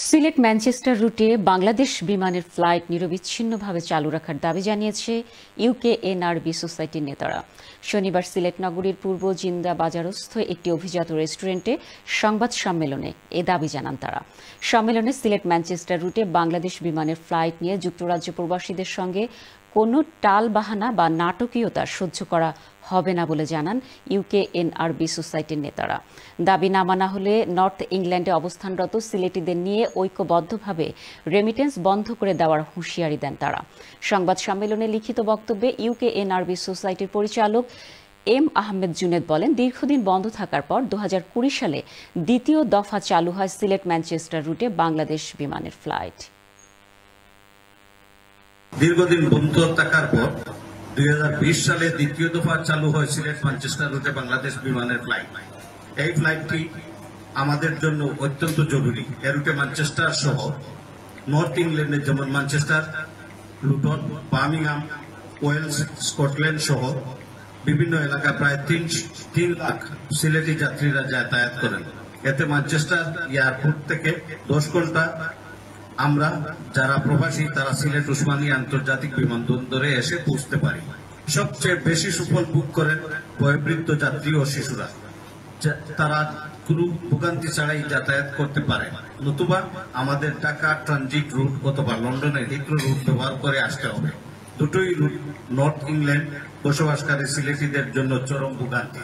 Sylhet Manchester রুটে বাংলাদেশ বিমানের flight নিরবিচ্ছিন্নভাবে চালু রাখার দাবি জানিয়েছে ইউকেএনআরবি সোসাইটির নেতারা। শনিবার সিলেট নগরীর পূর্ব জিন্দা বাজারস্থ একটি অভিজাত রেস্টুরেন্টে সংবাদ সম্মেলনে এ দাবি জানান তারা। সম্মেলনে সিলেট ম্যানচেস্টার রুটে বাংলাদেশ বিমানের ফ্লাইট নিয়ে যুক্তরাজ্য প্রবাসীদের সঙ্গে কোনো টালবাহানা বা নাটকীয়তা সহ্য করা হবে না বলে জানান ইউকেএনআরবি সোসাইটির নেতারা। দাবি না মানা হলে নর্থ ইংল্যান্ডে অবস্থানরত সিলেটিদের নিয়ে ঐক্যবদ্ধভাবে রেমিটেন্স বন্ধ করে দেওয়ার হুঁশিয়ারি দেন তারা। সংবাদ সম্মেলনে লিখিত বক্তব্যে ইউকেএনআরবি সোসাইটির পরিচালক এম আহমেদ জুনেদ বলেন, দীর্ঘদিন বন্ধ থাকার পর 2020 সালে দ্বিতীয় দফা চালু হয় সিলেট ম্যানচেস্টার রুটে বাংলাদেশ বিমানের ফ্লাইট। দীর্ঘদিন বন্ধ থাকার পর 2020 সালে দ্বিতীয় দফা চালু হয় সিলেট ম্যানচেস্টার রুটে বাংলাদেশ বিমানের ফ্লাইট। এই ফ্লাইটটি আমাদের জন্য অত্যন্ত জরুরি। এ রুটে ম্যানচেস্টার সহ নর্থ ইংল্যান্ডের যেমন Manchester, Luton, Birmingham, Wales, Scotland সহ বিভিন্ন এলাকা প্রায় 3 লাখ সিলেটি যাত্রীরা যাতায়াত করেন। এতে ম্যানচেস্টার এয়ারপোর্ট থেকে 10 ঘন্টা আমরা যারা প্রবাসী তারা সিলেট উসমানী আন্তর্জাতিক বিমানবন্দরে এসে পৌঁছতে পারি। সবচেয়ে বেশি সুফল ভোগ করেন বয়োবৃদ্ধ যাত্রী ও শিশুরা। তারা কোনো ভোগান্তি ছাড়াই যাতায়াত করতে পারে, নতুবা আমাদের ঢাকা ট্রানজিট রুট অথবা লন্ডনের হিথ্রো রুট ব্যবহার করে আসতে হবে। দুটোই রুট নর্থ ইংল্যান্ড বসবাসকারী সিলেটিদের জন্য চরম ভোগান্তি।